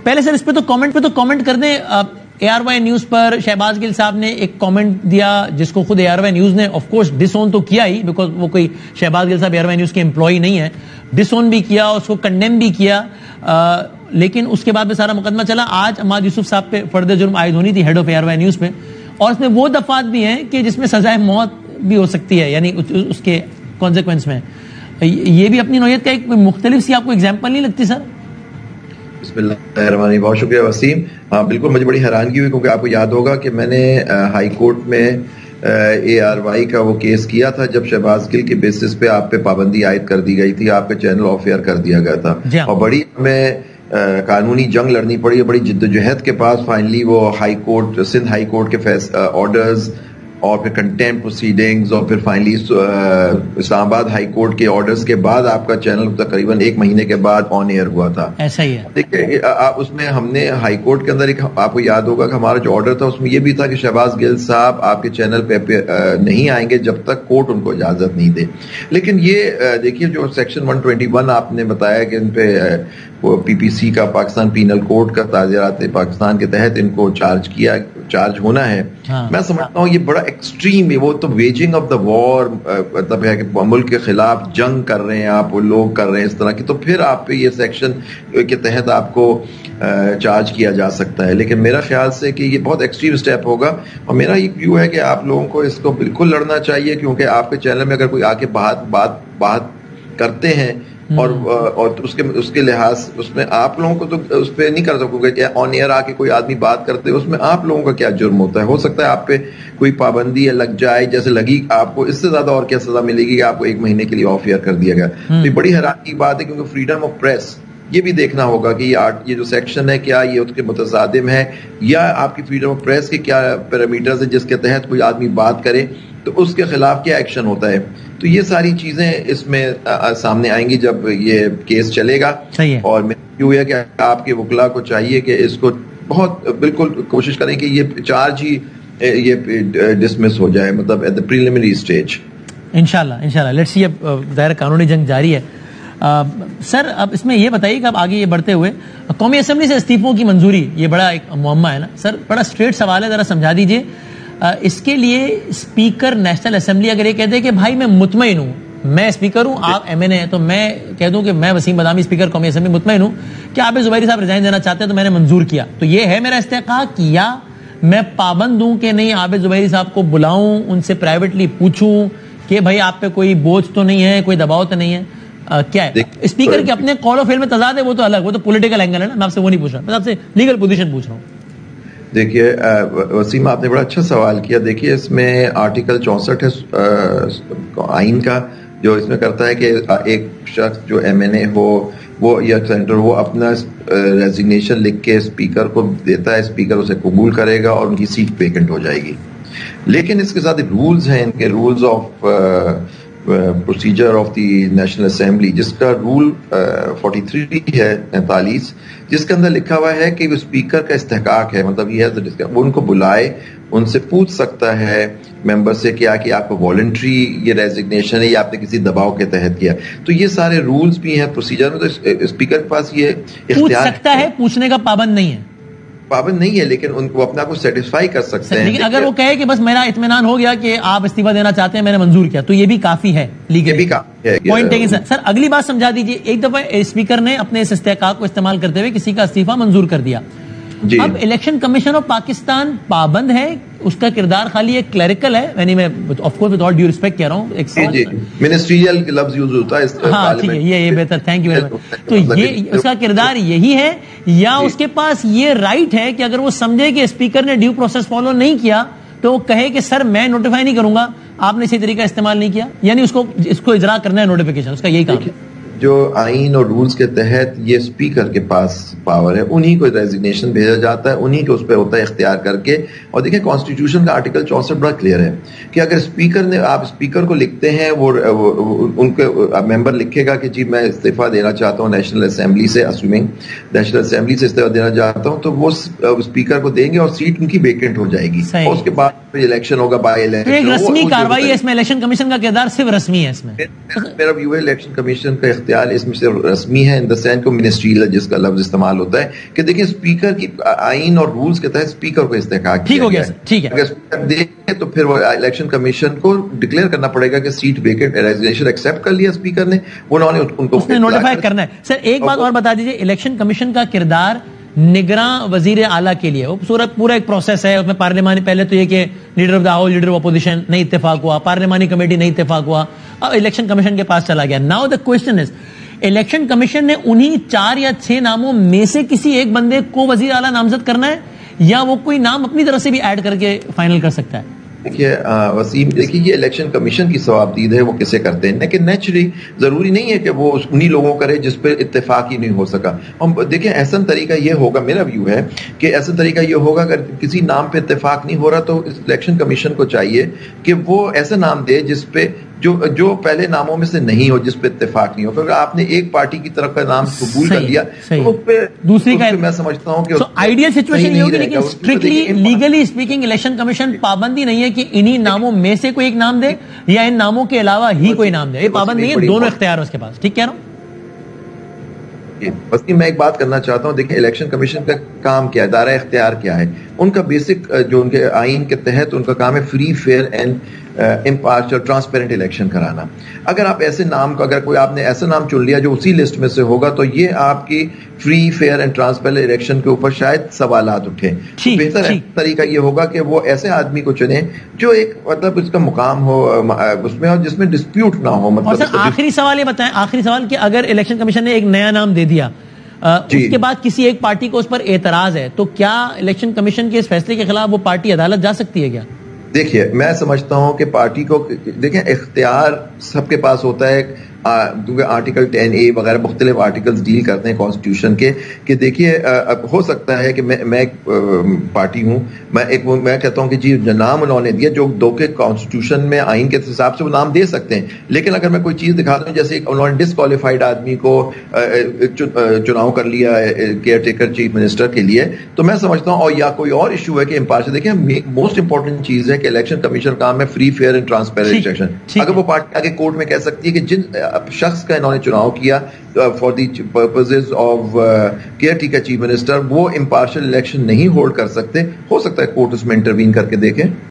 پہلے سر اس پہ تو کامنٹ کر دیں. اے آر وائی نیوز پر شہباز گل صاحب نے ایک کامنٹ دیا جس کو خود اے آر وائی نیوز نے آف کورس ڈس اون تو کیا ہی, بیکاز وہ کوئی شہباز گل صاحب اے آر وائی نیوز کے امپلائی نہیں ہے, ڈس اون بھی کیا, اس کو کنڈیم بھی کیا, لیکن اس کے بعد میں سارا مقدمہ چلا. آج عماد یوسف صاحب پہ فرد جرم عائد ہونی تھی head of A R Y news پہ, اور اس میں وہ دفعات بھی ہیں کہ جس میں سزائے موت بھی ہو سکتی ہے, یعنی اس کے کانسیکوینس میں. یہ بھی اپنی نوعیت کا ایک مختلف سی آپ کو ایگزامپل نہیں لگتی سر؟ بسم اللہ الرحمن الرحیم. بہت شکریہ وسیم. ہاں بالکل, مجھے بڑی حیرانگی ہوئی کیونکہ آپ کو یاد ہوگا کہ میں نے ہائی کورٹ میں اے آر وائی کا وہ کیس کیا تھا جب شہباز گل کے بیسس پہ آپ پہ پابندی عائد کر دی گئی تھی, آپ کا چینل آف ایئر کر دیا گیا تھا, اور بڑی ہمیں قانونی جنگ لڑنی پڑی, بڑی جدوجہد کے پاس فائنلی وہ high court, Sindh high court کے آرڈرز اور پھر کنٹیمپٹ پروسیڈنگز اور پھر فائنلی اسلام آباد ہائی کورٹ کے آرڈرز کے بعد آپ کا چینل تقریباً 1 مہینے کے بعد آن ایئر ہوا تھا. ایسا ہی ہے. دیکھیے اس میں ہم نے ہائی کورٹ کے اندر ایک, آپ کو یاد ہوگا کہ ہمارا جو آرڈر تھا اس میں یہ بھی تھا کہ شہباز گل صاحب آپ کے چینل پہ نہیں آئیں گے جب تک کورٹ ان کو اجازت نہیں دے. لیکن یہ دیکھیے جو سیکشن 121 آپ نے بتایا کہ ان پہ پی پی سی کا, پاکستان پینل کوڈ کا, تعزیرات پاکستان کے تحت ان کو چارج ہونا ہے. میں سمجھتا ہوں یہ بڑا ایکسٹریم ہے, وہ تو ویجنگ آف دا وار, مطلب ہے کہ ملک کے خلاف جنگ کر رہے ہیں آپ, وہ لوگ کر رہے ہیں اس طرح کی, تو پھر آپ پہ یہ سیکشن کے تحت آپ کو چارج کیا جا سکتا ہے. لیکن میرا خیال سے کہ یہ بہت ایکسٹریم اسٹیپ ہوگا, اور میرا یہ ویو ہے کہ آپ لوگوں کو اس کو بالکل لڑنا چاہیے, کیونکہ آپ کے چینل میں اگر کوئی آ کے بات کرتے ہیں اور اس کے لحاظ اس میں آپ لوگوں کو تو اس پہ نہیں کر سکو گے کہ آن ایئر آ کے کوئی آدمی بات کرتے, اس میں آپ لوگوں کا کیا جرم ہوتا ہے. ہو سکتا ہے آپ پہ کوئی پابندی لگ جائے, جیسے لگی آپ کو, اس سے زیادہ اور کیا سزا ملے گی کہ آپ کو 1 مہینے کے لیے آف ایئر کر دیا گیا. یہ بڑی حیرانی کی بات ہے, کیونکہ فریڈم آف پریس یہ بھی دیکھنا ہوگا کہ یہ جو سیکشن ہے کیا یہ اس کے متصادم ہے, یا آپ کی فریڈم آف پریس کے کیا پیرامیٹرز ہیں جس کے تحت کوئی آدمی بات کرے تو اس کے خلاف کیا ایکشن ہوتا ہے. تو یہ ساری چیزیں اس میں سامنے آئیں گی جب یہ کیس چلے گا. اور میں یوں ہے کہ آپ کے وکلا کو چاہیے کہ اس کو بہت بالکل کوشش کریں کہ یہ چارج ہی یہ ڈسمس ہو جائے, مطلب ایٹ دا پریلیمنری اسٹیج. انشاءاللہ لیٹس سی. اب ظاہر قانونی جنگ جاری ہے. سر اب اس میں یہ بتائیے کہ اب آگے یہ بڑھتے ہوئے قومی اسمبلی سے استعفوں کی منظوری, یہ بڑا ایک معمہ ہے نا سر, بڑا اسٹریٹ سوال ہے, ذرا سمجھا دیجئے. اس کے لیے اسپیکر نیشنل اسمبلی اگر یہ کہتے ہیں کہ بھائی میں مطمئن ہوں, میں اسپیکر ہوں, آپ ایم این اے ہیں, تو میں کہہ دوں کہ میں وسیم بادامی اسپیکر قومی اسمبلی مطمئن ہوں کہ عابد زبیری صاحب ریزائن دینا چاہتے ہیں تو میں نے منظور کیا, تو یہ ہے میرا استحقاق, یا میں پابند ہوں کہ نہیں عابد زبیری صاحب کو بلاؤں, ان سے پرائیویٹلی پوچھوں کہ بھائی آپ پہ کوئی بوجھ تو نہیں ہے, کوئی دباؤ تو نہیں ہے, کیا ہے؟ اسپیکر کے اپنے قول و فعل میں تضاد ہے, وہ تو الگ, وہ تو پولیٹیکل اینگل ہے نا, میں آپ سے وہ نہیں پوچھ رہا, میں آپ سے لیگل پوزیشن پوچھ رہا ہوں. دیکھیے وسیم, آپ نے بڑا اچھا سوال کیا. دیکھیے اس میں آرٹیکل 64 ہے آئین کا, جو اس میں کرتا ہے کہ ایک شخص جو ایم این اے ہو وہ یا سینیٹر وہ اپنا ریزگنیشن لکھ کے اسپیکر کو دیتا ہے, اسپیکر اسے قبول کرے گا اور ان کی سیٹ ویکنٹ ہو جائے گی. لیکن اس کے ساتھ رولز ہیں, ان کے rules of procedure of the National Assembly, جس کا رول 43 ہے 43, جس کے اندر لکھا ہوا ہے کہ وہ اسپیکر کا استحقاق ہے, مطلب یہ ہے وہ ان کو بلائے, ان سے پوچھ سکتا ہے ممبر سے کیا کہ آپ کو والنٹری یہ ریزگنیشن ہے یا آپ نے کسی دباؤ کے تحت کیا. تو یہ سارے رولز بھی ہیں پروسیجر میں, تو اسپیکر کے پاس یہ اختیار سکتا ہے, پوچھنے کا پابند نہیں ہے, پابند نہیں ہے, لیکن ان کو اپنا کو سیٹسفائی کر سکتے ہیں. لیکن اگر وہ کہے کہ بس میرا اطمینان ہو گیا کہ آپ استعفیٰ دینا چاہتے ہیں, میں نے منظور کیا, تو یہ بھی کافی ہے لیگل. پوائنٹ ٹیکن سر. سر اگلی بات سمجھا دیجیے. ایک دفعہ اسپیکر نے اپنے اس استحقاق کو استعمال کرتے ہوئے کسی کا استعفیٰ منظور کر دیا. اب الیکشن کمیشن آف پاکستان پابند ہے, اس کا کردار خالی ایک کلیریکل ہے, یعنی میں of course with all due respect کہہ رہا ہوں, ایک منسٹریل لفظ یوز ہوتا ہے. ہاں ٹھیک ہے, یہ بہتر, تھینک یو ویری مچ. تو یہ اس کا کردار یہی ہے, یا اس کے پاس یہ رائٹ ہے کہ اگر وہ سمجھے کہ اسپیکر نے ڈیو پروسیس فالو نہیں کیا تو وہ کہے کہ سر میں نوٹیفائی نہیں کروں گا, آپ نے اسی طریقہ استعمال نہیں کیا, یعنی اس کو اجرا کرنا ہے نوٹیفیکیشن, اس کا یہی کام ہے. جو آئین اور رولز کے تحت یہ اسپیکر کے پاس پاور ہے, انہی کو ریزگنیشن بھیجا جاتا ہے, انہی کو اس پہ ہوتا ہے اختیار کر کے. اور دیکھیں کانسٹیٹیوشن کا آرٹیکل 64 بڑا کلیئر ہے کہ اگر اسپیکر نے, آپ اسپیکر کو لکھتے ہیں, وہ ان کے ممبر لکھے گا کہ جی میں استعفیٰ دینا چاہتا ہوں نیشنل اسمبلی سے, اسیومنگ نیشنل اسمبلی سے استعفیٰ دینا چاہتا ہوں, تو وہ اسپیکر کو دیں گے اور سیٹ ان کی ویکنٹ ہو جائے گی, اور اس کے بعد الیکشن ہوگا, بائی الیکشن. ایک رسمی کاروائی ہے اس میں, الیکشن کمیشن کا کردار صرف رسمی ہے اس میں. میرا ویو ہے الیکشن کمیشن کا اختیار اس میں سے رسمی ہے ان دا سینس کو منسٹریل جس کا لفظ استعمال ہوتا ہے کہ دیکھیں اسپیکر کی آئین اور رولز کے تحت اسپیکر کو استحقاق ٹھیک ہو گیا ٹھیک ہے. اگر اسپیکر دے تو پھر وہ الیکشن کمیشن کو ڈکلیئر کرنا پڑے گا کہ سیٹ ویکنٹ ریزگنیشن ایکسپٹ کر لیا اسپیکر نے, انہوں نے ان کو نوٹیفائی کرنا ہے. سر ایک بات اور بتا دیجیے, الیکشن کمیشن کا کردار نگراں وزیر اعلیٰ کے لیے وہ پورا ایک پروسیس ہے, اس میں پارلیمانی پہلے تو یہ کہ leader of the house leader of opposition نہیں اتفاق ہوا, پارلیمانی کمیٹی نہیں اتفاق ہوا, اب الیکشن کمیشن کے پاس چلا گیا. Now the question is election commission نے انہی 4 یا 6 ناموں میں سے کسی ایک بندے کو وزیر اعلیٰ نامزد کرنا ہے یا وہ کوئی نام اپنی طرف سے بھی ایڈ کر کے فائنل کر سکتا ہے؟ دیکھیے وسیم, دیکھیے یہ الیکشن کمیشن کی ثوابدید ہے وہ کسے کرتے ہیں, لیکن نیچرلی ضروری نہیں ہے کہ وہ انہی لوگوں کرے جس پہ اتفاق ہی نہیں ہو سکا. دیکھیں احسن طریقہ یہ ہوگا, میرا ویو ہے کہ احسن طریقہ یہ ہوگا اگر کسی نام پہ اتفاق نہیں ہو رہا تو الیکشن کمیشن کو چاہیے کہ وہ ایسا نام دے جس پہ جو پہلے ناموں میں سے نہیں ہو, جس پہ اتفاق نہیں ہو. اگر آپ نے ایک پارٹی کی طرف کا نام قبول کر لیا تو اس پہ دوسری کا میں سمجھتا ہوں کہ آئیڈیل سچویشن یہ ہوگی, لیکن strictly legally speaking election commission پابندی نہیں ہے کہ انہی ناموں میں سے کوئی ایک نام دے یا ان ناموں کے علاوہ ہی کوئی نام دے, یہ پابند نہیں ہے, دونوں اختیار اس کے پاس. ٹھیک کہہ رہا ہوں؟ بس میں ایک بات کرنا چاہتا ہوں, دیکھیں الیکشن کمیشن کا کام کیا ہے, دائرہ اختیار کیا ہے, ان کا بیسک جو ان کے آئین کے تحت ان کا کام ہے free fair and impartial transparent election کرانا. اگر آپ ایسے نام کو, اگر کوئی آپ نے ایسا نام چن لیا جو اسی لسٹ میں سے ہوگا تو یہ آپ کی free fair and transparent election کے اوپر شاید سوالات اٹھیں. بہتر طریقہ یہ ہوگا کہ وہ ایسے آدمی کو چنے جو ایک مطلب اس کا مقام ہو اس میں, اور جس میں ڈسپیوٹ نہ ہو. مطلب سر آخری سوال یہ بتائیں, آخری سوال کہ اگر الیکشن کمیشن نے ایک نیا نام دے دیا اس کے بعد کسی ایک پارٹی کو اس پر اعتراض ہے تو کیا الیکشن کمیشن کے اس فیصلے کے خلاف وہ پارٹی عدالت جا سکتی ہے کیا؟ دیکھیے میں سمجھتا ہوں کہ پارٹی کو, دیکھیں اختیار سب کے پاس ہوتا ہے, کیونکہ آرٹیکل 10A وغیرہ مختلف آرٹیکلز ڈیل کرتے ہیں کانسٹیٹیوشن کے, کہ دیکھیے ہو سکتا ہے کہ میں ایک پارٹی ہوں, میں کہتا ہوں کہ جی نام انہوں نے دیا جو دو کے کانسٹیٹیوشن میں آئین کے حساب سے وہ نام دے سکتے ہیں, لیکن اگر میں کوئی چیز دکھاتا ہوں جیسے انہوں نے ڈسکوالیفائڈ آدمی کو چناؤ کر لیا کیئر ٹیکر چیف منسٹر کے لیے, تو میں سمجھتا ہوں, اور یا کوئی اور ایشو ہے کہ امپارشل, دیکھیں موسٹ امپورٹنٹ چیز ہے کہ الیکشن کمیشن کام ہے free fair and transparent election. اگر وہ پارٹی آگے کورٹ میں کہہ سکتی ہے کہ جن شخص کا انہوں نے چناؤ کیا for the purposes of care taker chief minister وہ امپارشل الیکشن نہیں ہولڈ کر سکتے, ہو سکتا ہے کورٹ اس میں انٹروین کر کے دیکھیں.